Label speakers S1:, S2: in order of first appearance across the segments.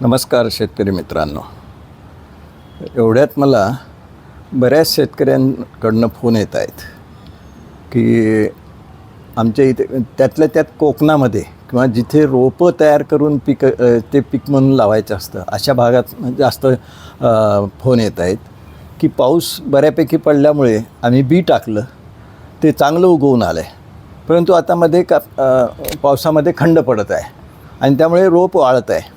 S1: नमस्कार शेतकरी मित्रांनो. एवढ्यात मला बऱ्याच शेतकऱ्यांकडनं फोन येत आहेत की आमच्या इथे त्यातल्या त्यात कोकणामध्ये किंवा जिथे रोपं तयार करून ते पीक म्हणून लावायचं असतं अशा भागात जास्त फोन येत आहेत की पाऊस बऱ्यापैकी पडल्यामुळे आम्ही बी टाकलं, ते चांगलं उगवून आलं आहे, परंतु आता मध्ये पावसामध्ये खंड पडत आहे आणि त्यामुळे रोप वाळत आहे.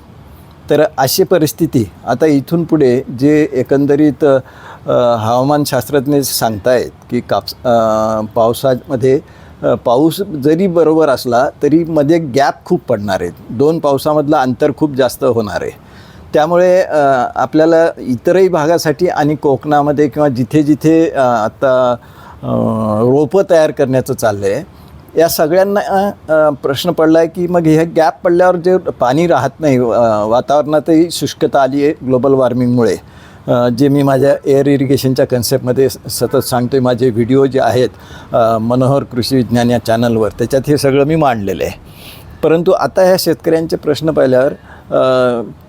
S1: तर अशी परिस्थिती आता इथून पुढे जे एकंदरीत हवामानशास्त्रज्ञ सांगतायत की पावसामध्ये पाऊस जरी बरोबर असला तरी मध्ये गॅप खूप पडणार आहेत, दोन पावसामधलं अंतर खूप जास्त होणार आहे. त्यामुळे आपल्याला इतरही भागासाठी आणि कोकणामध्ये किंवा जिथे जिथे आता रोपं तयार करण्याचं चाललं आहे या सगळ्यांना प्रश्न पडला आहे की मग हे गॅप पडल्यावर जे पाणी राहत नाही, वातावरणातही शुष्कता आली आहे ग्लोबल वॉर्मिंगमुळे, जे मी माझ्या एअर इरिगेशनच्या कन्सेप्टमध्ये सतत सांगतो आहे. माझे व्हिडिओ जे आहेत मनोहर कृषी विज्ञान या चॅनलवर, त्याच्यात हे सगळं मी मांडलेलं आहे. परंतु आता ह्या शेतकऱ्यांचे प्रश्न पाहिल्यावर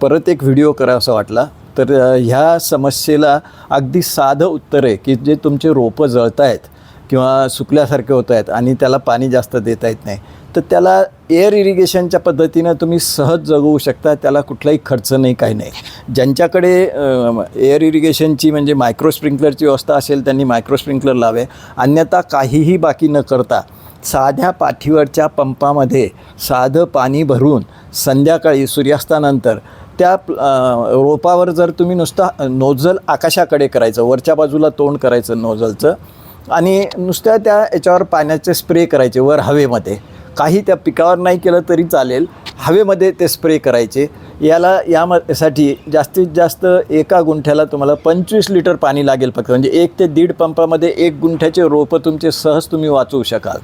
S1: परत एक व्हिडिओ करावासा वाटला. तर ह्या समस्येला अगदी साधं उत्तर आहे की जे तुमचे रोपं जळत आहेत किंवा सुकल्यासारखे होत आहेत आणि त्याला पाणी जास्त देता येत नाही, तर त्याला एअर इरिगेशनच्या पद्धतीनं तुम्ही सहज जगवू शकता. त्याला कुठलाही खर्च नाही, काही नाही. ज्यांच्याकडे एअर इरिगेशनची म्हणजे मायक्रो स्प्रिंकलरची व्यवस्था असेल त्यांनी मायक्रो स्प्रिंकलर लावे. अन्यथा काहीही बाकी न करता साध्या पाठीवरच्या पंपामध्ये साधं पाणी भरून संध्याकाळी सूर्यास्तानंतर त्या रोपावर जर तुम्ही नुसतं नोझल आकाशाकडे करायचं, वरच्या बाजूला तोंड करायचं नोझलचं आणि नुसत्या त्या याच्यावर पाण्याचे स्प्रे करायचे वर हवेमध्ये, काही त्या पिकावर नाही केलं तरी चालेल, हवेमध्ये ते स्प्रे करायचे. यासाठी जास्तीत जास्त एका गुंठ्याला तुम्हाला 25 लिटर पाणी लागेल फक्त, म्हणजे 1 ते 1.5 पंपामध्ये 1 गुंठ्याचे रोपं तुमचे सहज तुम्ही वाचवू शकाल.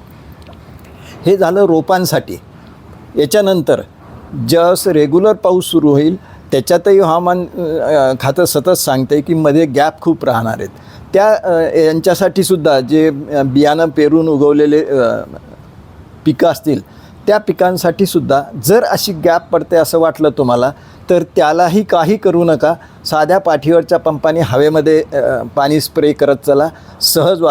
S1: हे झालं रोपांसाठी. याच्यानंतर जसं रेग्युलर पाऊस सुरू होईल त्याच्यातही हवामान खातं सतत सांगते की मध्ये गॅप खूप राहणार आहेत. यांच्यासाठी सुद्धा जे बियाणं पेरून उगवलेले पिकं असतील त्या पिकांसाठी सुद्धा जर अशी गॅप पडते असं वाटलं तुम्हाला तर त्यालाही काही करू नका. साध्या पाठीवरच्या पंपाने हवेमध्ये पाणी स्प्रे करत चला, सहज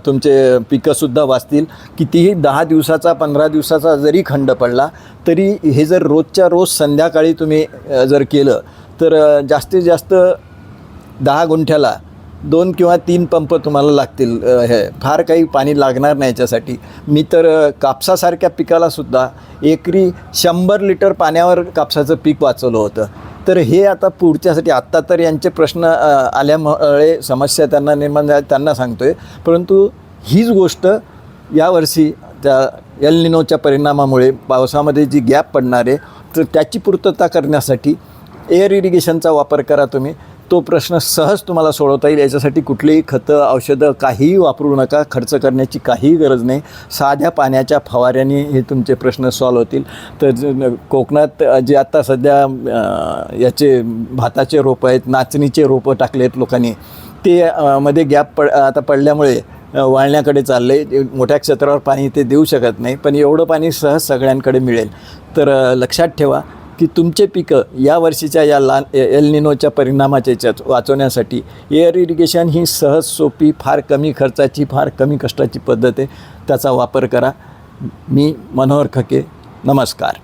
S1: तुमचे पिकंसुद्धा वाचतील. कितीही 10 दिवसाचा 15 दिवसाचा जरी खंड पडला तरी हे जर रोजच्या रोज संध्याकाळी तुम्ही जर केलं तर जास्तीत जास्त 10 गुंठ्याला 2 किंवा 3 पंप तुम्हाला लागतील. हे फार काही पाणी लागणार नाही याच्यासाठी. मी तर कापसासारख्या पिकालासुद्धा एकरी 100 लिटर पाण्यावर कापसाचं पीक वाचवलं होतं. तर हे आता पुढच्यासाठी आत्ता तर यांचे प्रश्न आल्यामुळे समस्या त्यांना निर्माण झाल्या त्यांना सांगतो आहे. परंतु हीच गोष्ट यावर्षी त्या एल निनोच्या परिणामामुळे पावसामध्ये जी गॅप पडणार आहे तर त्याची पूर्तता करण्यासाठी एअर इरिगेशनचा वापर करा तुम्ही. तो प्रश्न सहज तुम्हाला सोडवता येईल. याच्यासाठी कुठलीही खतं औषधं काहीही वापरू नका, खर्च करण्याची काहीही गरज नाही. साध्या पाण्याच्या फवाऱ्याने हे तुमचे प्रश्न सॉल्व होतील. तर कोकणात जे आता सध्या याचे भाताचे रोपं आहेत, नाचणीचे रोपं टाकले आहेत लोकांनी, ते मध्ये गॅप आता पडल्यामुळे वाळण्याकडे चालले. मोठ्या क्षेत्रावर पाणी ते देऊ शकत नाही, पण एवढं पाणी सहज सगळ्यांकडे मिळेल. तर लक्षात ठेवा की तुमचे पिकं या वर्षीच्या या एल निनोच्या परिणामाच्या वाचवण्यासाठी एअर इरिगेशन ही सहज सोपी, फार कमी खर्चाची, फार कमी कष्टाची पद्धत आहे. त्याचा वापर करा. मी मनोहर खके, नमस्कार.